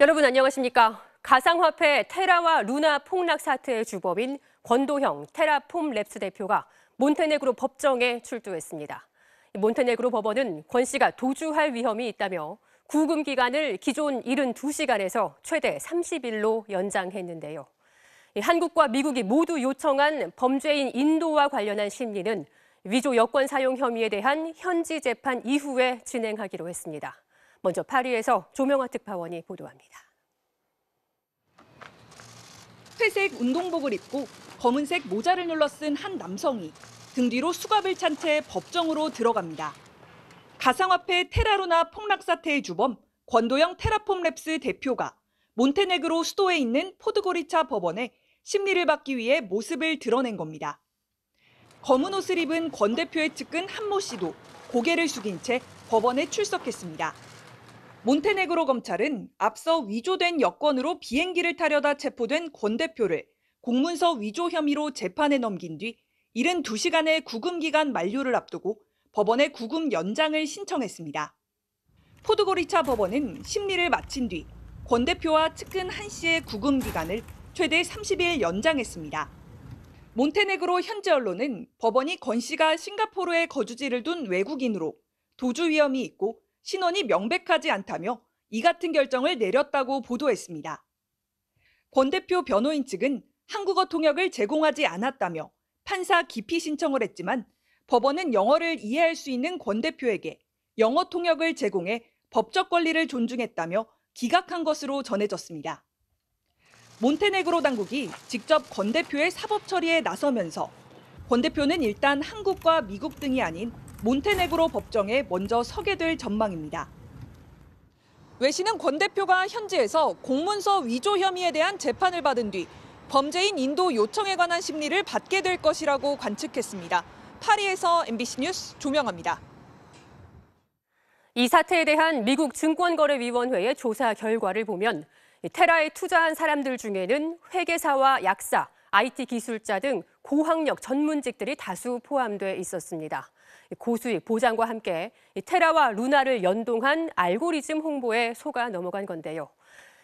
여러분 안녕하십니까? 가상화폐 테라와 루나 폭락 사태의 주범인 권도형 테라폼랩스 대표가 몬테네그로 법정에 출두했습니다. 몬테네그로 법원은 권 씨가 도주할 위험이 있다며 구금 기간을 기존 72시간에서 최대 30일로 연장했는데요. 한국과 미국이 모두 요청한 범죄인 인도와 관련한 심리는 위조 여권 사용 혐의에 대한 현지 재판 이후에 진행하기로 했습니다. 먼저 파리에서 조명화 특파원이 보도합니다. 회색 운동복을 입고 검은색 모자를 눌러 쓴 한 남성이 등 뒤로 수갑을 찬 채 법정으로 들어갑니다. 가상화폐 테라루나 폭락 사태의 주범 권도형 테라폼랩스 대표가 몬테네그로 수도에 있는 포드고리차 법원에 심리를 받기 위해 모습을 드러낸 겁니다. 검은 옷을 입은 권 대표의 측근 한모 씨도 고개를 숙인 채 법원에 출석했습니다. 몬테네그로 검찰은 앞서 위조된 여권으로 비행기를 타려다 체포된 권 대표를 공문서 위조 혐의로 재판에 넘긴 뒤 72시간의 구금 기간 만료를 앞두고 법원에 구금 연장을 신청했습니다. 포드고리차 법원은 심리를 마친 뒤 권 대표와 측근 한 씨의 구금 기간을 최대 30일 연장했습니다. 몬테네그로 현지 언론은 법원이 권 씨가 싱가포르에 거주지를 둔 외국인으로 도주 위험이 있고 신원이 명백하지 않다며 이 같은 결정을 내렸다고 보도했습니다. 권 대표 변호인 측은 한국어 통역을 제공하지 않았다며 판사 기피 신청을 했지만 법원은 영어를 이해할 수 있는 권 대표에게 영어 통역을 제공해 법적 권리를 존중했다며 기각한 것으로 전해졌습니다. 몬테네그로 당국이 직접 권 대표의 사법 처리에 나서면서 권 대표는 일단 한국과 미국 등이 아닌 몬테네그로 법정에 먼저 서게 될 전망입니다. 외신은 권 대표가 현지에서 공문서 위조 혐의에 대한 재판을 받은 뒤 범죄인 인도 요청에 관한 심리를 받게 될 것이라고 관측했습니다. 파리에서 MBC 뉴스 조명화입니다. 이 사태에 대한 미국 증권거래위원회의 조사 결과를 보면 테라에 투자한 사람들 중에는 회계사와 약사, IT 기술자 등 고학력 전문직들이 다수 포함돼 있었습니다. 고수익 보장과 함께 테라와 루나를 연동한 알고리즘 홍보에 속아 넘어간 건데요.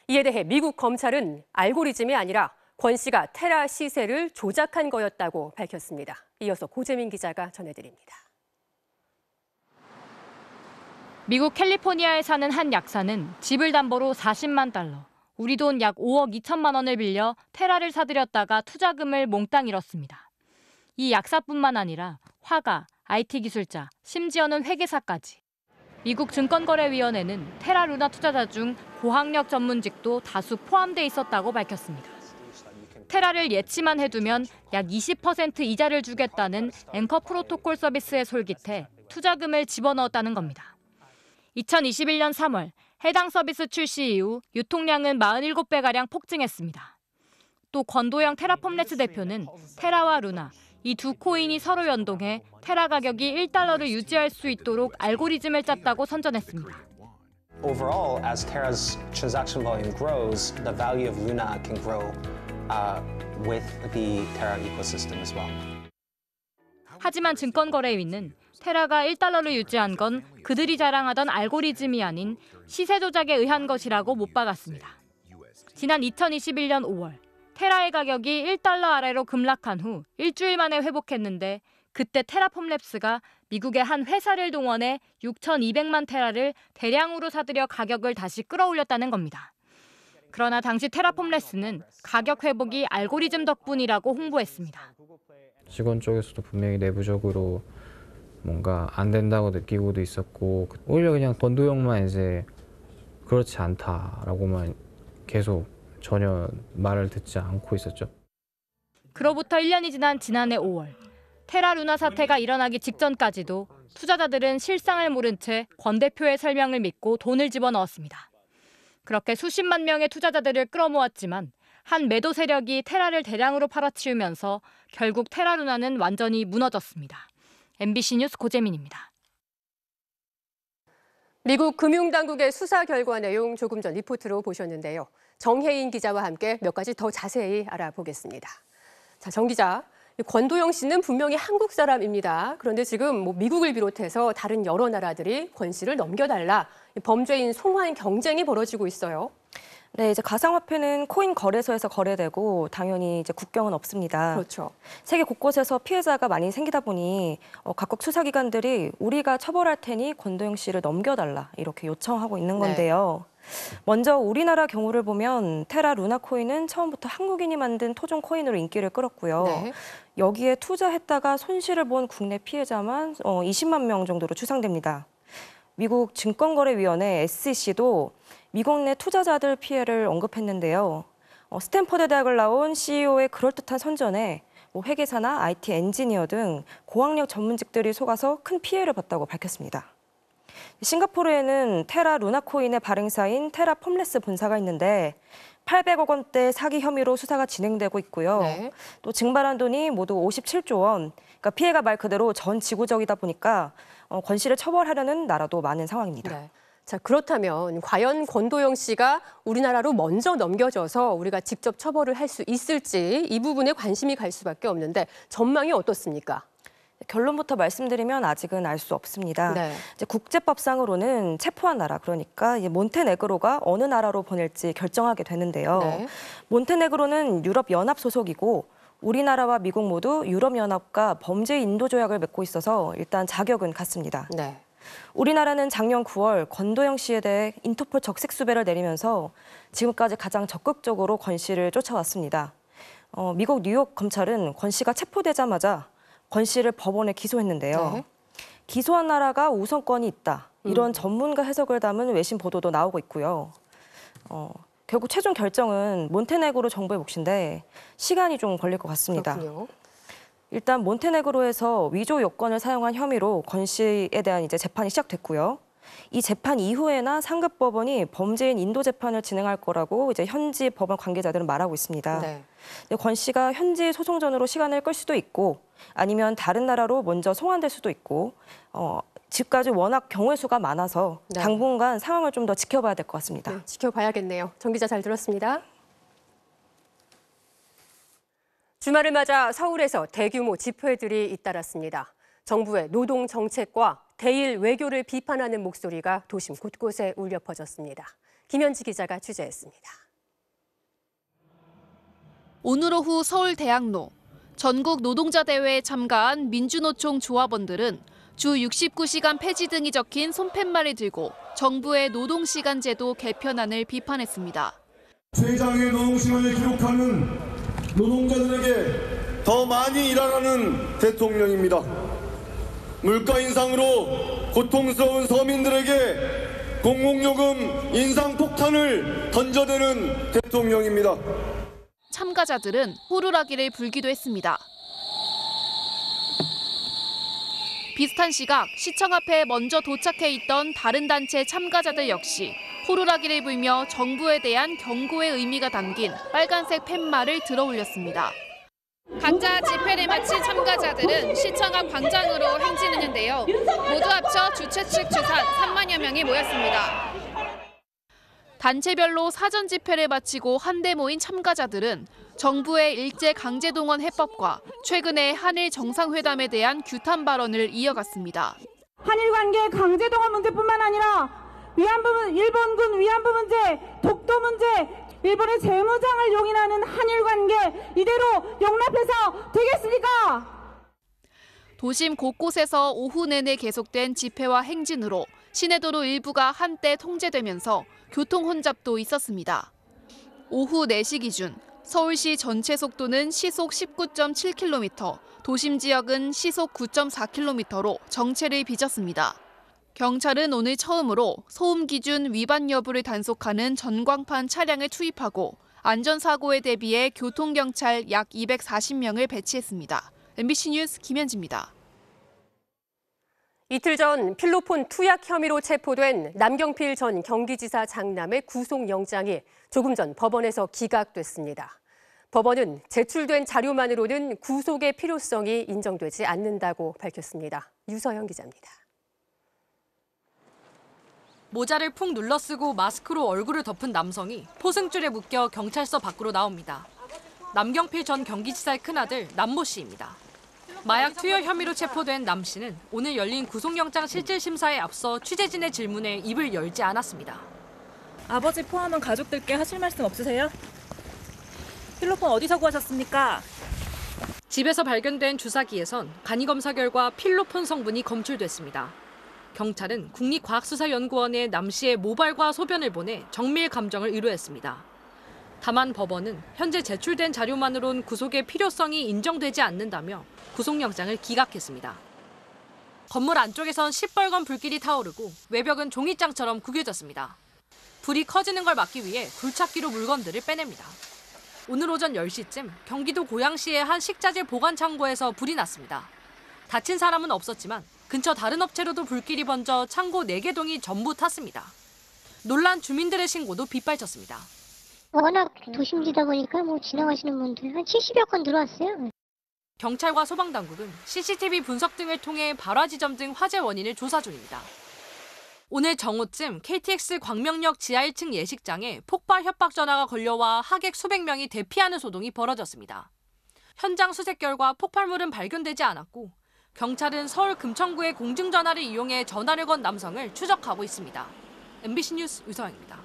이에 대해 미국 검찰은 알고리즘이 아니라 권 씨가 테라 시세를 조작한 거였다고 밝혔습니다. 이어서 고재민 기자가 전해드립니다. 미국 캘리포니아에 사는 한 약사는 집을 담보로 40만 달러, 우리 돈 약 5억 2천만 원을 빌려 테라를 사들였다가 투자금을 몽땅 잃었습니다. 이 약사뿐만 아니라 화가, IT 기술자, 심지어는 회계사까지. 미국 증권거래위원회는 테라 루나 투자자 중 고학력 전문직도 다수 포함돼 있었다고 밝혔습니다. 테라를 예치만 해두면 약 20% 이자를 주겠다는 앵커 프로토콜 서비스에 솔깃해 투자금을 집어넣었다는 겁니다. 2021년 3월 해당 서비스 출시 이후 유통량은 47배가량 폭증했습니다. 또 권도형 테라폼랩스 대표는 테라와 루나, 이 두 코인이 서로 연동해 테라 가격이 1달러를 유지할 수 있도록 알고리즘을 짰다고 선전했습니다. Overall, as Terra's transaction volume grows, the value of Luna can grow with the Terra ecosystem as well. 하지만 증권거래위는 테라가 1달러를 유지한 건 그들이 자랑하던 알고리즘이 아닌 시세 조작에 의한 것이라고 못 박았습니다. 지난 2021년 5월 테라의 가격이 1달러 아래로 급락한 후 일주일 만에 회복했는데 그때 테라폼랩스가 미국의 한 회사를 동원해 6,200만 테라를 대량으로 사들여 가격을 다시 끌어올렸다는 겁니다. 그러나 당시 테라폼랩스는 가격 회복이 알고리즘 덕분이라고 홍보했습니다. 직원 쪽에서도 분명히 내부적으로 뭔가 안 된다고 느끼고도 있었고 오히려 그냥 권도형만 이제 그렇지 않다라고만 계속 전혀 말을 듣지 않고 있었죠. 그로부터 1년이 지난 지난해 5월 테라 루나 사태가 일어나기 직전까지도 투자자들은 실상을 모른 채 권 대표의 설명을 믿고 돈을 집어넣었습니다. 그렇게 수십만 명의 투자자들을 끌어모았지만 한 매도 세력이 테라를 대량으로 팔아치우면서 결국 테라 루나는 완전히 무너졌습니다. MBC 뉴스 고재민입니다. 미국 금융당국의 수사 결과 내용 조금 전 리포트로 보셨는데요. 정혜인 기자와 함께 몇 가지 더 자세히 알아보겠습니다. 자, 정 기자, 권도형 씨는 분명히 한국 사람입니다. 그런데 지금 미국을 비롯해서 다른 여러 나라들이 권 씨를 넘겨달라 범죄인 송환 경쟁이 벌어지고 있어요. 네, 이제 가상화폐는 코인 거래소에서 거래되고 당연히 이제 국경은 없습니다. 그렇죠. 세계 곳곳에서 피해자가 많이 생기다 보니 각국 수사기관들이 우리가 처벌할 테니 권도영 씨를 넘겨달라 이렇게 요청하고 있는 건데요. 먼저 우리나라 경우를 보면 테라 루나 코인은 처음부터 한국인이 만든 토종 코인으로 인기를 끌었고요. 네. 여기에 투자했다가 손실을 본 국내 피해자만 20만 명 정도로 추산됩니다. 미국 증권거래위원회 SEC도 미국 내 투자자들 피해를 언급했는데요. 스탠퍼드 대학을 나온 CEO의 그럴듯한 선전에 회계사나 IT 엔지니어 등 고학력 전문직들이 속아서 큰 피해를 봤다고 밝혔습니다. 싱가포르에는 테라 루나 코인의 발행사인 테라 폼레스 본사가 있는데 800억 원대 사기 혐의로 수사가 진행되고 있고요. 네. 또 증발한 돈이 모두 57조 원. 그러니까 피해가 말 그대로 전 지구적이다 보니까 권 씨를 처벌하려는 나라도 많은 상황입니다. 네. 자, 그렇다면 과연 권도영 씨가 우리나라로 먼저 넘겨져서 우리가 직접 처벌을 할 수 있을지 이 부분에 관심이 갈 수밖에 없는데 전망이 어떻습니까? 결론부터 말씀드리면 아직은 알 수 없습니다. 네. 이제 국제법상으로는 체포한 나라, 그러니까 이제 몬테네그로가 어느 나라로 보낼지 결정하게 되는데요. 네. 몬테네그로는 유럽연합 소속이고 우리나라와 미국 모두 유럽연합과 범죄 인도 조약을 맺고 있어서 일단 자격은 같습니다. 네. 우리나라는 작년 9월 권도영 씨에 대해 인터폴 적색 수배를 내리면서 지금까지 가장 적극적으로 권 씨를 쫓아왔습니다. 미국 뉴욕 검찰은 권 씨가 체포되자마자 권 씨를 법원에 기소했는데요. 네. 기소한 나라가 우선권이 있다. 이런 전문가 해석을 담은 외신 보도도 나오고 있고요. 결국 최종 결정은 몬테네그로 정부의 몫인데 시간이 좀 걸릴 것 같습니다. 그렇군요. 일단 몬테네그로에서 위조 요건을 사용한 혐의로 권 씨에 대한 이제 재판이 시작됐고요. 이 재판 이후에나 상급 법원이 범죄인 인도 재판을 진행할 거라고 이제 현지 법원 관계자들은 말하고 있습니다. 네. 권 씨가 현지 소송전으로 시간을 끌 수도 있고 아니면 다른 나라로 먼저 송환될 수도 있고 지금까지 워낙 경우의 수가 많아서 네. 당분간 상황을 좀 더 지켜봐야 될 것 같습니다. 네, 지켜봐야겠네요. 정 기자 잘 들었습니다. 주말을 맞아 서울에서 대규모 집회들이 잇따랐습니다. 정부의 노동 정책과 대일 외교를 비판하는 목소리가 도심 곳곳에 울려 퍼졌습니다. 김현지 기자가 취재했습니다. 오늘 오후 서울 대학로 전국 노동자 대회에 참가한 민주노총 조합원들은 주 69시간 폐지 등이 적힌 손팻말을 들고 정부의 노동시간 제도 개편안을 비판했습니다. 최장의 노동시간을 기록하는 노동자들에게 더 많이 일하라는 대통령입니다. 물가 인상으로 고통스러운 서민들에게 공공요금 인상 폭탄을 던져대는 대통령입니다. 참가자들은 호루라기를 불기도 했습니다. 비슷한 시각 시청 앞에 먼저 도착해 있던 다른 단체 참가자들 역시 호루라기를 불며 정부에 대한 경고의 의미가 담긴 빨간색 팻말을 들어 올렸습니다. 각자 집회를 마친 참가자들은 시청 앞 광장으로 행진했는데요. 모두 합쳐 주최 측 추산 3만여 명이 모였습니다. 단체별로 사전 집회를 마치고 한데 모인 참가자들은 정부의 일제 강제동원 해법과 최근의 한일 정상회담에 대한 규탄 발언을 이어갔습니다. 한일 관계 강제동원 문제뿐만 아니라 일본군 위안부 문제, 독도 문제, 일본의 재무장을 용인하는 한일 관계 이대로 용납해서 되겠습니까? 도심 곳곳에서 오후 내내 계속된 집회와 행진으로 시내도로 일부가 한때 통제되면서 교통 혼잡도 있었습니다. 오후 4시 기준 서울시 전체 속도는 시속 19.7km, 도심 지역은 시속 9.4km로 정체를 빚었습니다. 경찰은 오늘 처음으로 소음 기준 위반 여부를 단속하는 전광판 차량을 투입하고 안전사고에 대비해 교통경찰 약 240명을 배치했습니다. MBC 뉴스 김현지입니다. 이틀 전 필로폰 투약 혐의로 체포된 남경필 전 경기지사 장남의 구속영장이 조금 전 법원에서 기각됐습니다. 법원은 제출된 자료만으로는 구속의 필요성이 인정되지 않는다고 밝혔습니다. 유서영 기자입니다. 모자를 푹 눌러쓰고 마스크로 얼굴을 덮은 남성이 포승줄에 묶여 경찰서 밖으로 나옵니다. 남경필 전 경기지사의 큰아들 남모 씨입니다. 마약 투여 혐의로 체포된 남 씨는 오늘 열린 구속영장 실질심사에 앞서 취재진의 질문에 입을 열지 않았습니다. 아버지 포함한 가족들께 하실 말씀 없으세요? 필로폰 어디서 구하셨습니까? 집에서 발견된 주사기에선 간이검사 결과 필로폰 성분이 검출됐습니다. 경찰은 국립과학수사연구원에 남 씨의 모발과 소변을 보내 정밀 감정을 의뢰했습니다. 다만 법원은 현재 제출된 자료만으론 구속의 필요성이 인정되지 않는다며 구속영장을 기각했습니다. 건물 안쪽에선 시뻘건 불길이 타오르고 외벽은 종이장처럼 구겨졌습니다. 불이 커지는 걸 막기 위해 굴착기로 물건들을 빼냅니다. 오늘 오전 10시쯤 경기도 고양시의 한 식자재 보관 창고에서 불이 났습니다. 다친 사람은 없었지만 근처 다른 업체로도 불길이 번져 창고 4개동이 전부 탔습니다. 놀란 주민들의 신고도 빗발쳤습니다. 워낙 도심지다 보니까 지나가시는 분들 한 70여 건 들어왔어요. 경찰과 소방당국은 CCTV 분석 등을 통해 발화 지점 등 화재 원인을 조사 중입니다. 오늘 정오쯤 KTX 광명역 지하 1층 예식장에 폭발 협박 전화가 걸려와 하객 수백 명이 대피하는 소동이 벌어졌습니다. 현장 수색 결과 폭발물은 발견되지 않았고 경찰은 서울 금천구의 공중전화를 이용해 전화를 건 남성을 추적하고 있습니다. MBC 뉴스 유서영입니다.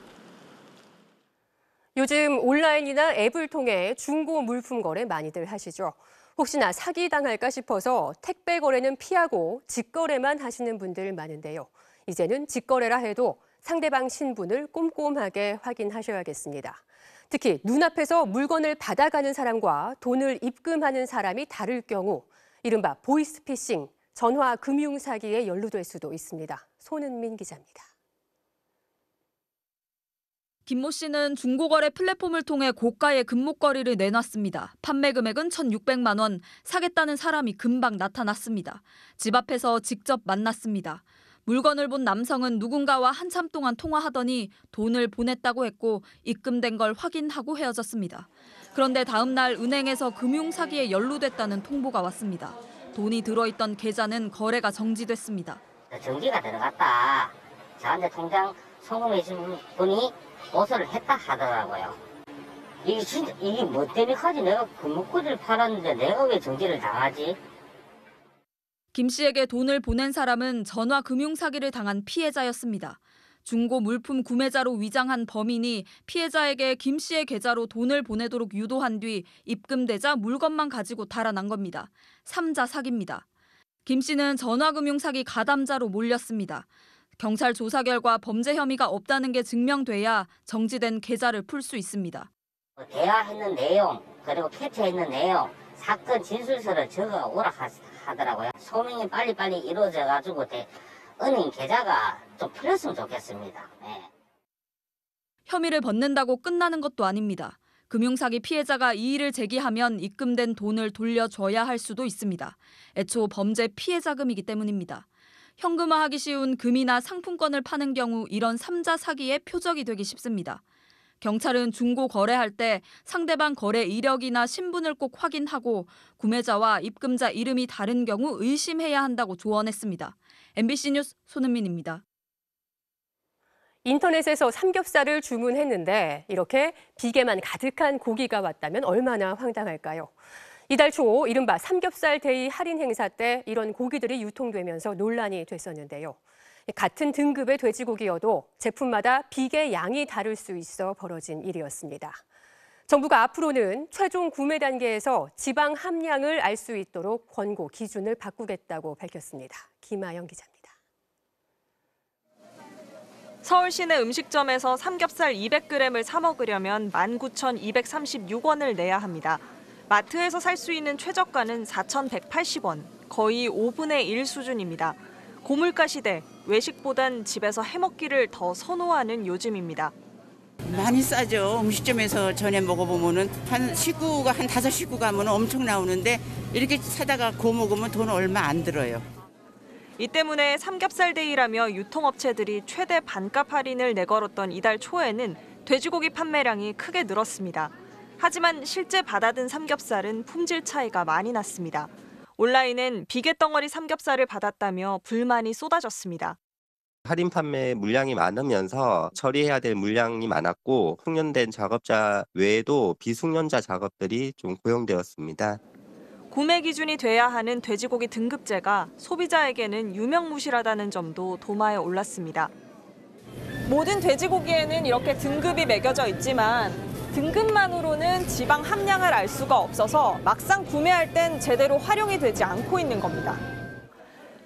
요즘 온라인이나 앱을 통해 중고 물품 거래 많이들 하시죠. 혹시나 사기당할까 싶어서 택배 거래는 피하고 직거래만 하시는 분들 많은데요. 이제는 직거래라 해도 상대방 신분을 꼼꼼하게 확인하셔야겠습니다. 특히 눈앞에서 물건을 받아가는 사람과 돈을 입금하는 사람이 다를 경우 이른바 보이스피싱, 전화 금융 사기에 연루될 수도 있습니다. 손은민 기자입니다. 김모 씨는 중고거래 플랫폼을 통해 고가의 금목걸이를 내놨습니다. 판매 금액은 1,600만 원. 사겠다는 사람이 금방 나타났습니다. 집 앞에서 직접 만났습니다. 물건을 본 남성은 누군가와 한참 동안 통화하더니 돈을 보냈다고 했고 입금된 걸 확인하고 헤어졌습니다. 그런데 다음 날 은행에서 금융사기에 연루됐다는 통보가 왔습니다. 돈이 들어있던 계좌는 거래가 정지됐습니다. 정지가 들어갔다. 저한테 통장 송금해 준 분이 고소를 했다 하더라고요. 이게 뭐 때문에 하지? 내가 금목걸이를 팔았는데 내가 왜 정지를 당하지? 김 씨에게 돈을 보낸 사람은 전화 금융 사기를 당한 피해자였습니다. 중고 물품 구매자로 위장한 범인이 피해자에게 김 씨의 계좌로 돈을 보내도록 유도한 뒤 입금되자 물건만 가지고 달아난 겁니다. 3자 사기입니다. 김 씨는 전화 금융 사기 가담자로 몰렸습니다. 경찰 조사 결과 범죄 혐의가 없다는 게 증명돼야 정지된 계좌를 풀 수 있습니다. 대화했는 내용, 그리고 캡처했는 내용, 사건 진술서를 적어 오라 하더라고요. 소명이 빨리빨리 이루어져가지고 은행 계좌가 좀 풀렸으면 좋겠습니다. 네. 혐의를 벗는다고 끝나는 것도 아닙니다. 금융사기 피해자가 이의를 제기하면 입금된 돈을 돌려줘야 할 수도 있습니다. 애초 범죄 피해자금이기 때문입니다. 현금화하기 쉬운 금이나 상품권을 파는 경우 이런 3자 사기의 표적이 되기 쉽습니다. 경찰은 중고 거래할 때 상대방 거래 이력이나 신분을 꼭 확인하고 구매자와 입금자 이름이 다른 경우 의심해야 한다고 조언했습니다. MBC 뉴스 손은민입니다. 인터넷에서 삼겹살을 주문했는데 이렇게 비계만 가득한 고기가 왔다면 얼마나 황당할까요? 이달 초 이른바 삼겹살 데이 할인 행사 때 이런 고기들이 유통되면서 논란이 됐었는데요. 같은 등급의 돼지고기여도 제품마다 비계 양이 다를 수 있어 벌어진 일이었습니다. 정부가 앞으로는 최종 구매 단계에서 지방 함량을 알 수 있도록 권고 기준을 바꾸겠다고 밝혔습니다. 김아영 기자입니다. 서울 시내 음식점에서 삼겹살 200g을 사 먹으려면 19,236원을 내야 합니다. 마트에서 살 수 있는 최저가는 4,180원, 거의 5분의 1 수준입니다. 고물가 시대, 외식보단 집에서 해먹기를 더 선호하는 요즘입니다. 많이 싸죠. 음식점에서 전에 먹어보면은 한 식구가 한 5식구 가면 엄청 나오는데 이렇게 사다가 구워 먹으면 돈 얼마 안 들어요. 이 때문에 삼겹살 데이라며 유통업체들이 최대 반값 할인을 내걸었던 이달 초에는 돼지고기 판매량이 크게 늘었습니다. 하지만 실제 받아든 삼겹살은 품질 차이가 많이 났습니다. 온라인엔 비계덩어리 삼겹살을 받았다며 불만이 쏟아졌습니다. 할인 판매 물량이 많으면서 처리해야 될 물량이 많았고 숙련된 작업자 외에도 비숙련자 작업들이 좀 고용되었습니다. 구매 기준이 돼야 하는 돼지고기 등급제가 소비자에게는 유명무실하다는 점도 도마에 올랐습니다. 모든 돼지고기에는 이렇게 등급이 매겨져 있지만 등급만으로는 지방 함량을 알 수가 없어서 막상 구매할 땐 제대로 활용이 되지 않고 있는 겁니다.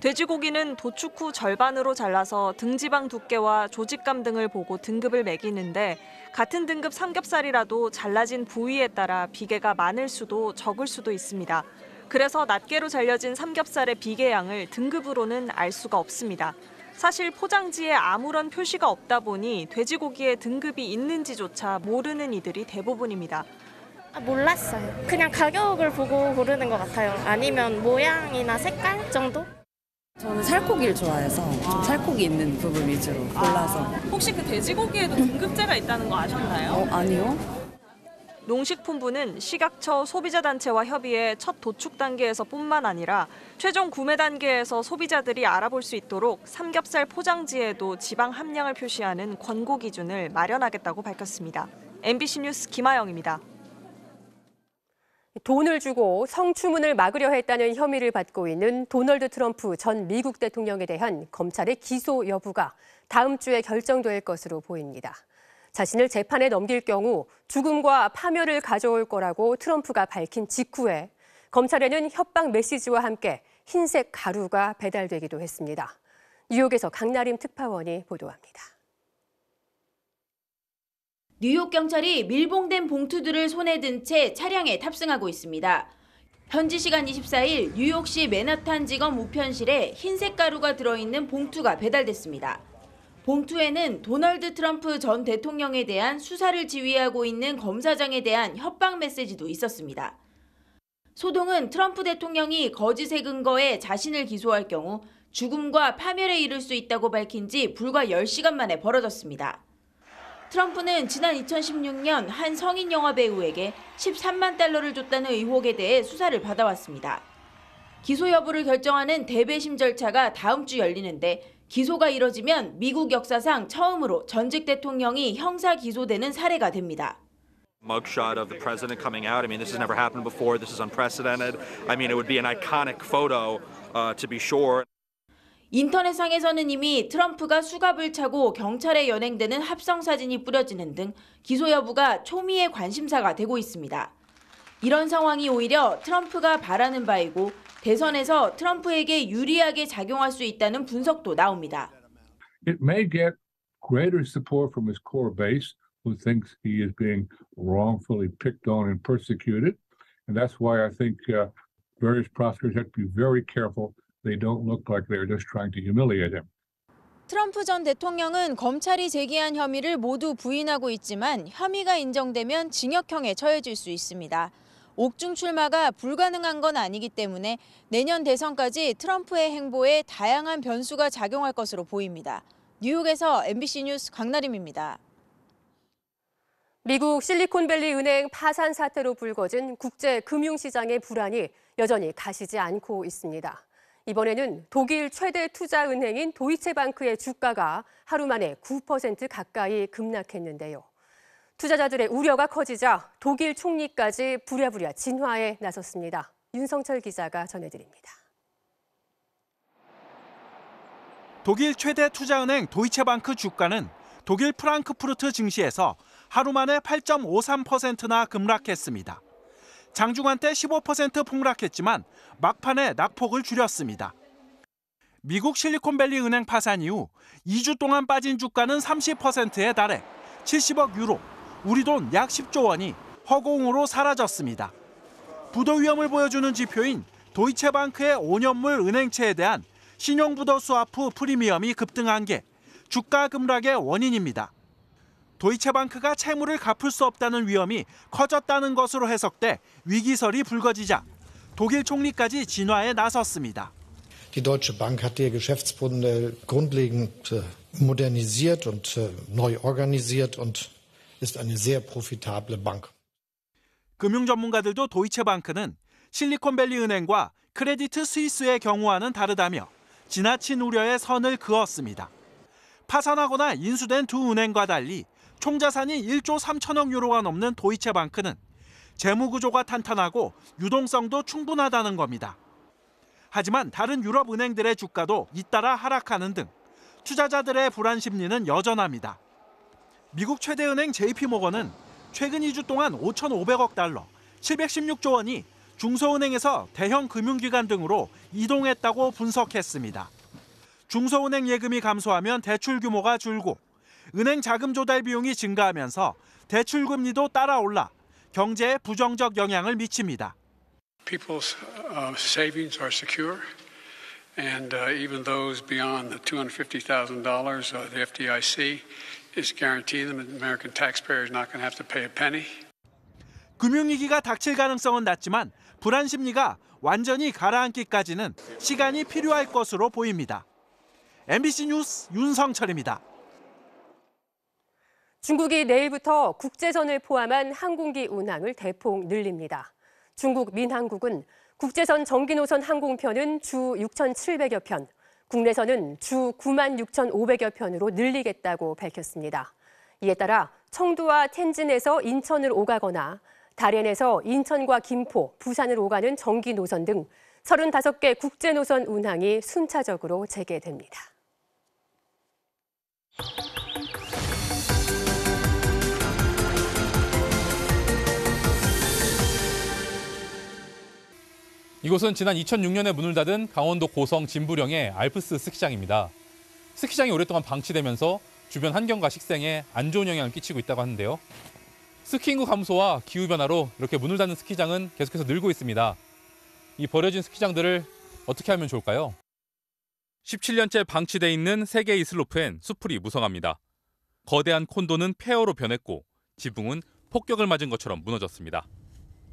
돼지고기는 도축 후 절반으로 잘라서 등지방 두께와 조직감 등을 보고 등급을 매기는데 같은 등급 삼겹살이라도 잘라진 부위에 따라 비계가 많을 수도 적을 수도 있습니다. 그래서 낱개로 잘려진 삼겹살의 비계양을 등급으로는 알 수가 없습니다. 사실 포장지에 아무런 표시가 없다 보니 돼지고기에 등급이 있는지조차 모르는 이들이 대부분입니다. 몰랐어요. 그냥 가격을 보고 고르는 것 같아요. 아니면 모양이나 색깔 정도? 저는 살코기를 좋아해서 좀 살코기 있는 부분 위주로 골라서. 혹시 그 돼지고기에도 등급제가 있다는 거 아셨나요? 아니요. 농식품부는 식약처 소비자단체와 협의해 첫 도축 단계에서뿐만 아니라 최종 구매 단계에서 소비자들이 알아볼 수 있도록 삼겹살 포장지에도 지방 함량을 표시하는 권고 기준을 마련하겠다고 밝혔습니다. MBC 뉴스 김아영입니다. 돈을 주고 성추문을 막으려 했다는 혐의를 받고 있는 도널드 트럼프 전 미국 대통령에 대한 검찰의 기소 여부가 다음 주에 결정될 것으로 보입니다. 자신을 재판에 넘길 경우 죽음과 파멸을 가져올 거라고 트럼프가 밝힌 직후에 검찰에는 협박 메시지와 함께 흰색 가루가 배달되기도 했습니다. 뉴욕에서 강나림 특파원이 보도합니다. 뉴욕 경찰이 밀봉된 봉투들을 손에 든 채 차량에 탑승하고 있습니다. 현지 시간 24일 뉴욕시 맨하탄지검 우편실에 흰색 가루가 들어있는 봉투가 배달됐습니다. 봉투에는 도널드 트럼프 전 대통령에 대한 수사를 지휘하고 있는 검사장에 대한 협박 메시지도 있었습니다. 소동은 트럼프 대통령이 거짓의 근거에 자신을 기소할 경우 죽음과 파멸에 이를 수 있다고 밝힌 지 불과 10시간 만에 벌어졌습니다. 트럼프는 지난 2016년 한 성인 영화 배우에게 13만 달러를 줬다는 의혹에 대해 수사를 받아왔습니다. 기소 여부를 결정하는 대배심 절차가 다음 주 열리는데 기소가 이뤄지면 미국 역사상 처음으로 전직 대통령이 형사 기소되는 사례가 됩니다. Mugshot of the president coming out. I mean, this has never happened before. This is unprecedented. I mean, it would be an iconic photo, to be sure. 인터넷상에서는 이미 트럼프가 수갑을 차고 경찰에 연행되는 합성 사진이 뿌려지는 등 기소 여부가 초미의 관심사가 되고 있습니다. 이런 상황이 오히려 트럼프가 바라는 바이고 대선에서 트럼프에게 유리하게 작용할 수 있다는 분석도 나옵니다. It may get greater support from his core base, who thinks he is being wrongfully picked on and persecuted, and that's why I think various prosecutors have to be very careful. They don't look like they're just trying to humiliate him. 트럼프 전 대통령은 검찰이 제기한 혐의를 모두 부인하고 있지만 혐의가 인정되면 징역형에 처해질 수 있습니다. 옥중 출마가 불가능한 건 아니기 때문에 내년 대선까지 트럼프의 행보에 다양한 변수가 작용할 것으로 보입니다. 뉴욕에서 MBC 뉴스 강나림입니다. 미국 실리콘밸리 은행 파산 사태로 불거진 국제 금융시장의 불안이 여전히 가시지 않고 있습니다. 이번에는 독일 최대 투자 은행인 도이체방크의 주가가 하루 만에 9% 가까이 급락했는데요. 투자자들의 우려가 커지자 독일 총리까지 부랴부랴 진화에 나섰습니다. 윤성철 기자가 전해드립니다. 독일 최대 투자은행 도이체방크 주가는 독일 프랑크푸르트 증시에서 하루 만에 8.53%나 급락했습니다. 장중한 때 15% 폭락했지만 막판에 낙폭을 줄였습니다. 미국 실리콘밸리 은행 파산 이후 2주 동안 빠진 주가는 30%에 달해 70억 유로, 우리 돈 약 10조 원이 허공으로 사라졌습니다. 부도 위험을 보여주는 지표인 도이체방크의 5년물 은행채에 대한 신용부도 스와프 프리미엄이 급등한 게 주가 급락의 원인입니다. 도이체방크가 채무를 갚을 수 없다는 위험이 커졌다는 것으로 해석돼 위기설이 불거지자 독일 총리까지 진화에 나섰습니다. Die Deutsche Bank hat ihr Geschäftsmodell grundlegend modernisiert und neu organisiert und ist eine sehr profitable Bank. 금융 전문가들도 도이체방크는 실리콘밸리 은행과 크레디트 스위스의 경우와는 다르다며 지나친 우려의 선을 그었습니다. 파산하거나 인수된 두 은행과 달리 총자산이 1조 3천억 유로가 넘는 도이체방크는 재무 구조가 탄탄하고 유동성도 충분하다는 겁니다. 하지만 다른 유럽 은행들의 주가도 잇따라 하락하는 등 투자자들의 불안 심리는 여전합니다. 미국 최대 은행 JP모건은 최근 2주 동안 5,500억 달러, 716조 원이 중소은행에서 대형 금융기관 등으로 이동했다고 분석했습니다. 중소은행 예금이 감소하면 대출 규모가 줄고 은행 자금 조달 비용이 증가하면서 대출 금리도 따라 올라 경제에 부정적 영향을 미칩니다. People's savings are secure, and even those beyond the $250,000, the FDIC is guaranteeing them. The American taxpayer is not going to have to pay a penny. 금융위기가 닥칠 가능성은 낮지만 불안 심리가 완전히 가라앉기까지는 시간이 필요할 것으로 보입니다. MBC 뉴스 윤성철입니다. 중국이 내일부터 국제선을 포함한 항공기 운항을 대폭 늘립니다. 중국 민항국은 국제선 정기노선 항공편은 주 6,700여 편, 국내선은 주 96,500여 편으로 늘리겠다고 밝혔습니다. 이에 따라 청두와 텐진에서 인천을 오가거나 다롄에서 인천과 김포, 부산을 오가는 정기노선 등 35개 국제노선 운항이 순차적으로 재개됩니다. 이곳은 지난 2006년에 문을 닫은 강원도 고성 진부령의 알프스 스키장입니다. 스키장이 오랫동안 방치되면서 주변 환경과 식생에 안 좋은 영향을 끼치고 있다고 하는데요. 스키 인구 감소와 기후변화로 이렇게 문을 닫는 스키장은 계속해서 늘고 있습니다. 이 버려진 스키장들을 어떻게 하면 좋을까요? 17년째 방치돼 있는 세 개의 슬로프엔 수풀이 무성합니다. 거대한 콘도는 폐허로 변했고 지붕은 폭격을 맞은 것처럼 무너졌습니다.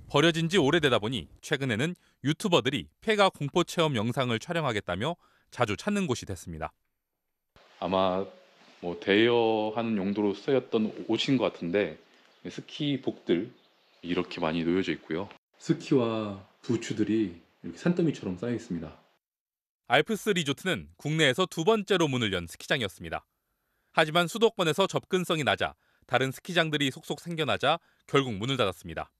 버려진 지 오래되다 보니 최근에는 유튜버들이 폐가 공포 체험 영상을 촬영하겠다며 자주 찾는 곳이 됐습니다. 아마 대여하는 용도로 쓰였던 옷인 것 같은데 스키복들 이렇게 많이 놓여져 있고요. 스키와 부츠들이 이렇게 산더미처럼 쌓여 있습니다. 알프스 리조트는 국내에서 두 번째로 문을 연 스키장이었습니다. 하지만 수도권에서 접근성이 낮아 다른 스키장들이 속속 생겨나자 결국 문을 닫았습니다.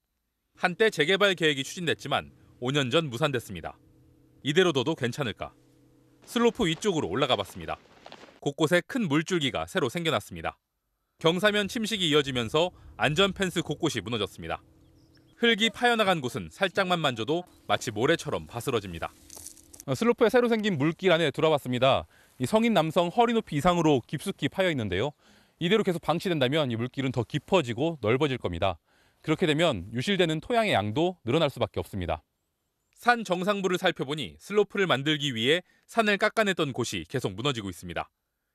한때 재개발 계획이 추진됐지만 5년 전 무산됐습니다. 이대로 둬도 괜찮을까? 슬로프 위쪽으로 올라가 봤습니다. 곳곳에 큰 물줄기가 새로 생겨났습니다. 경사면 침식이 이어지면서 안전 펜스 곳곳이 무너졌습니다. 흙이 파여나간 곳은 살짝만 만져도 마치 모래처럼 바스러집니다. 슬로프에 새로 생긴 물길 안에 들어봤습니다. 이 성인 남성 허리 높이 이상으로 깊숙이 파여 있는데요. 이대로 계속 방치된다면 이 물길은 더 깊어지고 넓어질 겁니다. 그렇게 되면 유실되는 토양의 양도 늘어날 수밖에 없습니다. 산 정상부를 살펴보니 슬로프를 만들기 위해 산을 깎아냈던 곳이 계속 무너지고 있습니다.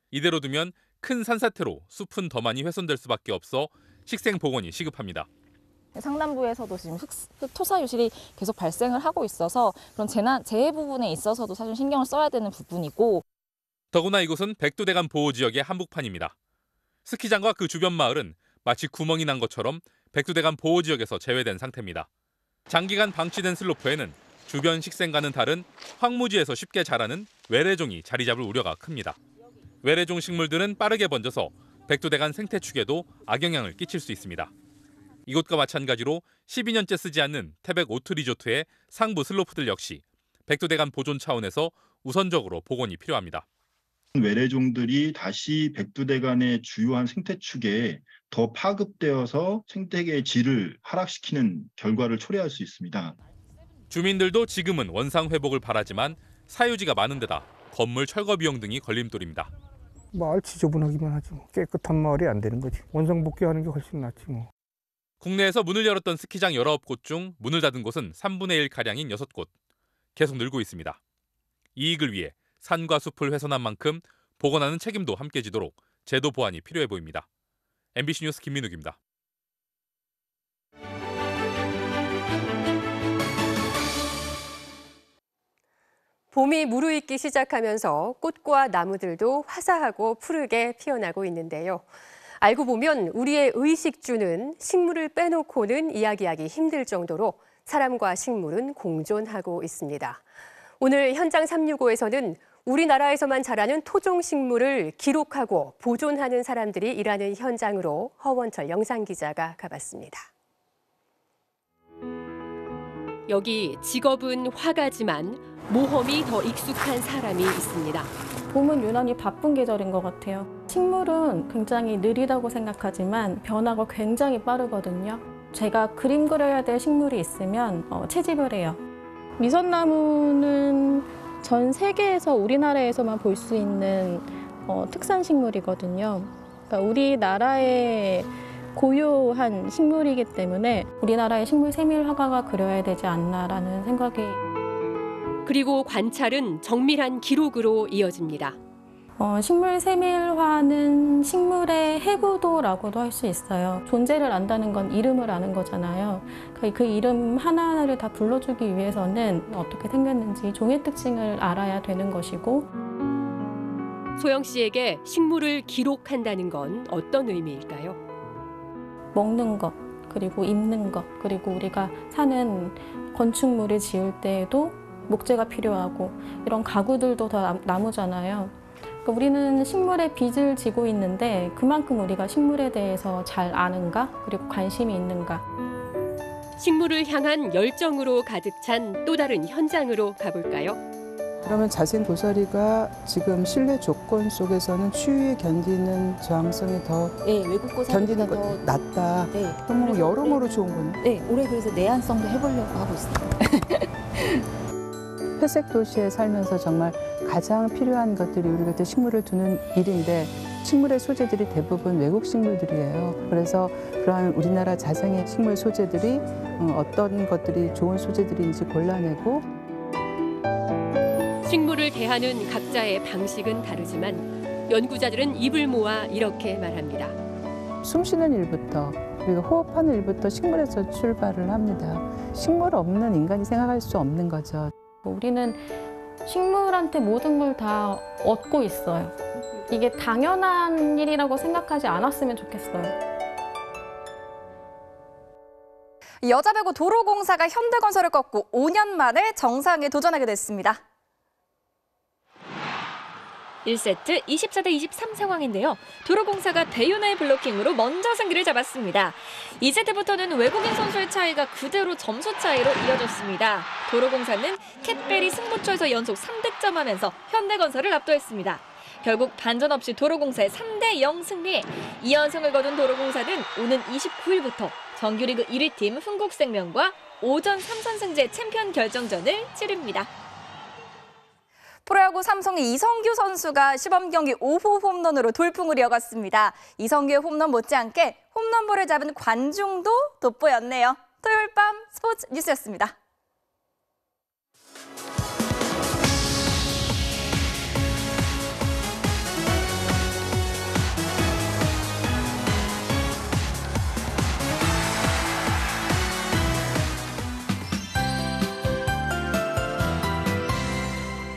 이대로 두면 큰 산사태로 숲은 더 많이 훼손될 수밖에 없어 식생 복원이 시급합니다. 상단부에서도 지금 토사 유실이 계속 발생을 하고 있어서 그런 재해 부분에 있어서도 사실 신경을 써야 되는 부분이고, 더구나 이곳은 백두대간 보호지역의 한복판입니다. 스키장과 그 주변 마을은 마치 구멍이 난 것처럼 백두대간 보호지역에서 제외된 상태입니다. 장기간 방치된 슬로프에는 주변 식생과는 다른 황무지에서 쉽게 자라는 외래종이 자리 잡을 우려가 큽니다. 외래종 식물들은 빠르게 번져서 백두대간 생태축에도 악영향을 끼칠 수 있습니다. 이곳과 마찬가지로 12년째 쓰지 않는 태백 오트 리조트의 상부 슬로프들 역시 백두대간 보존 차원에서 우선적으로 복원이 필요합니다. 외래종들이 다시 백두대간의 주요한 생태축에 더 파급되어서 생태계의 질을 하락시키는 결과를 초래할 수 있습니다. 주민들도 지금은 원상 회복을 바라지만 사유지가 많은 데다 건물 철거 비용 등이 걸림돌입니다. 마을 지저분하기만 하지 뭐. 깨끗한 마을이 안 되는 거지. 원상 복귀하는 게 훨씬 낫지 뭐. 국내에서 문을 열었던 스키장 19곳 중 문을 닫은 곳은 3분의 1가량인 6곳. 계속 늘고 있습니다. 이익을 위해 산과 숲을 훼손한 만큼 복원하는 책임도 함께 지도록 제도 보완이 필요해 보입니다. MBC 뉴스 김민욱입니다. 봄이 무르익기 시작하면서 꽃과 나무들도 화사하고 푸르게 피어나고 있는데요. 알고 보면 우리의 의식주는 식물을 빼놓고는 이야기하기 힘들 정도로 사람과 식물은 공존하고 있습니다. 오늘 현장 365에서는 우리나라에서만 자라는 토종 식물을 기록하고 보존하는 사람들이 일하는 현장으로 허원철 영상기자가 가봤습니다. 여기 직업은 화가지만 모험이 더 익숙한 사람이 있습니다. 봄은 유난히 바쁜 계절인 것 같아요. 식물은 굉장히 느리다고 생각하지만 변화가 굉장히 빠르거든요. 제가 그림 그려야 될 식물이 있으면 채집을 해요. 미선나무는 전 세계에서 우리나라에서만 볼 수 있는 특산 식물이거든요. 그러니까 우리나라의 고유한 식물이기 때문에 우리나라의 식물 세밀 화가가 그려야 되지 않나라는 생각이. 그리고 관찰은 정밀한 기록으로 이어집니다. 식물 세밀화는 식물의 해부도라고도 할 수 있어요. 존재를 안다는 건 이름을 아는 거잖아요. 그 이름 하나하나를 다 불러주기 위해서는 어떻게 생겼는지 종의 특징을 알아야 되는 것이고. 소영 씨에게 식물을 기록한다는 건 어떤 의미일까요? 먹는 것, 그리고 입는 것, 그리고 우리가 사는 건축물을 지을 때에도 목재가 필요하고 이런 가구들도 다 나무잖아요. 그러니까 우리는 식물의 빚을 지고 있는데 그만큼 우리가 식물에 대해서 잘 아는가, 그리고 관심이 있는가. 식물을 향한 열정으로 가득 찬 또 다른 현장으로 가볼까요? 그러면 자생 도사리가 지금 실내 조건 속에서는 추위에 견디는 저항성이 더 외국 견디는 거 낮다. 그러면 여러모로 좋은 거네. 네, 올해 그래서 내한성도 해보려고 하고 있어요. 회색 도시에 살면서 정말 가장 필요한 것들이 우리 곁에 식물을 두는 일인데 식물의 소재들이 대부분 외국 식물들이에요. 그래서 그러한 우리나라 자생의 식물 소재들이 어떤 것들이 좋은 소재들인지 골라내고. 식물을 대하는 각자의 방식은 다르지만 연구자들은 입을 모아 이렇게 말합니다. 숨쉬는 일부터 그리고 호흡하는 일부터 식물에서 출발을 합니다. 식물 없는 인간이 생각할 수 없는 거죠. 우리는 식물한테 모든 걸 다 얻고 있어요. 이게 당연한 일이라고 생각하지 않았으면 좋겠어요. 여자배구 도로공사가 현대건설을 꺾고 5년 만에 정상에 도전하게 됐습니다. 1세트 24대 23 상황인데요. 도로공사가 대윤아의 블로킹으로 먼저 승기를 잡았습니다. 2세트부터는 외국인 선수의 차이가 그대로 점수 차이로 이어졌습니다. 도로공사는 캣벨이 승부처에서 연속 3득점하면서 현대건설을 압도했습니다. 결국 반전 없이 도로공사의 3대0 승리. 2연승을 거둔 도로공사는 오는 29일부터 정규리그 1위 팀 흥국생명과 오전 3선승제 챔피언 결정전을 치릅니다. 프로야구 삼성의 이성규 선수가 시범 경기 5호 홈런으로 돌풍을 이어갔습니다. 이성규의 홈런 못지않게 홈런볼을 잡은 관중도 돋보였네요. 토요일 밤 스포츠 뉴스였습니다.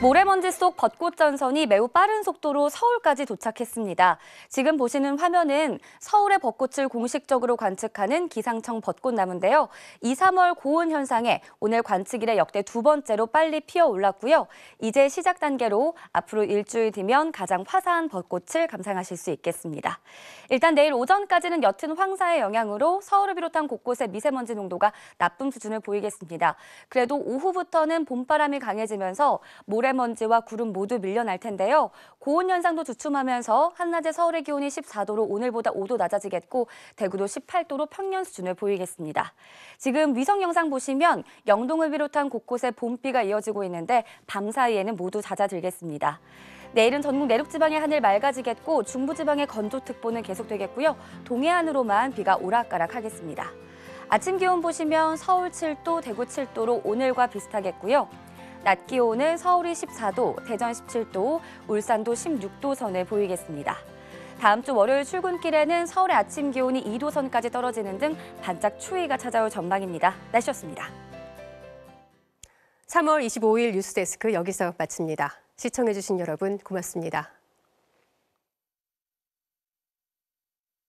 모래먼지 속 벚꽃 전선이 매우 빠른 속도로 서울까지 도착했습니다. 지금 보시는 화면은 서울의 벚꽃을 공식적으로 관측하는 기상청 벚꽃나무인데요. 2, 3월 고온 현상에 오늘 관측 이래 역대 두 번째로 빨리 피어올랐고요. 이제 시작 단계로 앞으로 일주일 뒤면 가장 화사한 벚꽃을 감상하실 수 있겠습니다. 일단 내일 오전까지는 옅은 황사의 영향으로 서울을 비롯한 곳곳에 미세먼지 농도가 나쁨 수준을 보이겠습니다. 그래도 오후부터는 봄바람이 강해지면서 모래먼지와 구름 모두 밀려날 텐데요. 고온 현상도 주춤하면서 한낮에 서울의 기온이 14도로 오늘보다 5도 낮아지겠고 대구도 18도로 평년 수준을 보이겠습니다. 지금 위성 영상 보시면 영동을 비롯한 곳곳에 봄비가 이어지고 있는데 밤 사이에는 모두 잦아들겠습니다. 내일은 전국 내륙지방의 하늘 맑아지겠고 중부지방의 건조특보는 계속되겠고요. 동해안으로만 비가 오락가락하겠습니다. 아침 기온 보시면 서울 7도, 대구 7도로 오늘과 비슷하겠고요. 낮 기온은 서울이 14도, 대전 17도, 울산도 16도 선을 보이겠습니다. 다음 주 월요일 출근길에는 서울의 아침 기온이 2도 선까지 떨어지는 등 반짝 추위가 찾아올 전망입니다. 날씨였습니다. 3월 25일 뉴스데스크 여기서 마칩니다. 시청해주신 여러분 고맙습니다.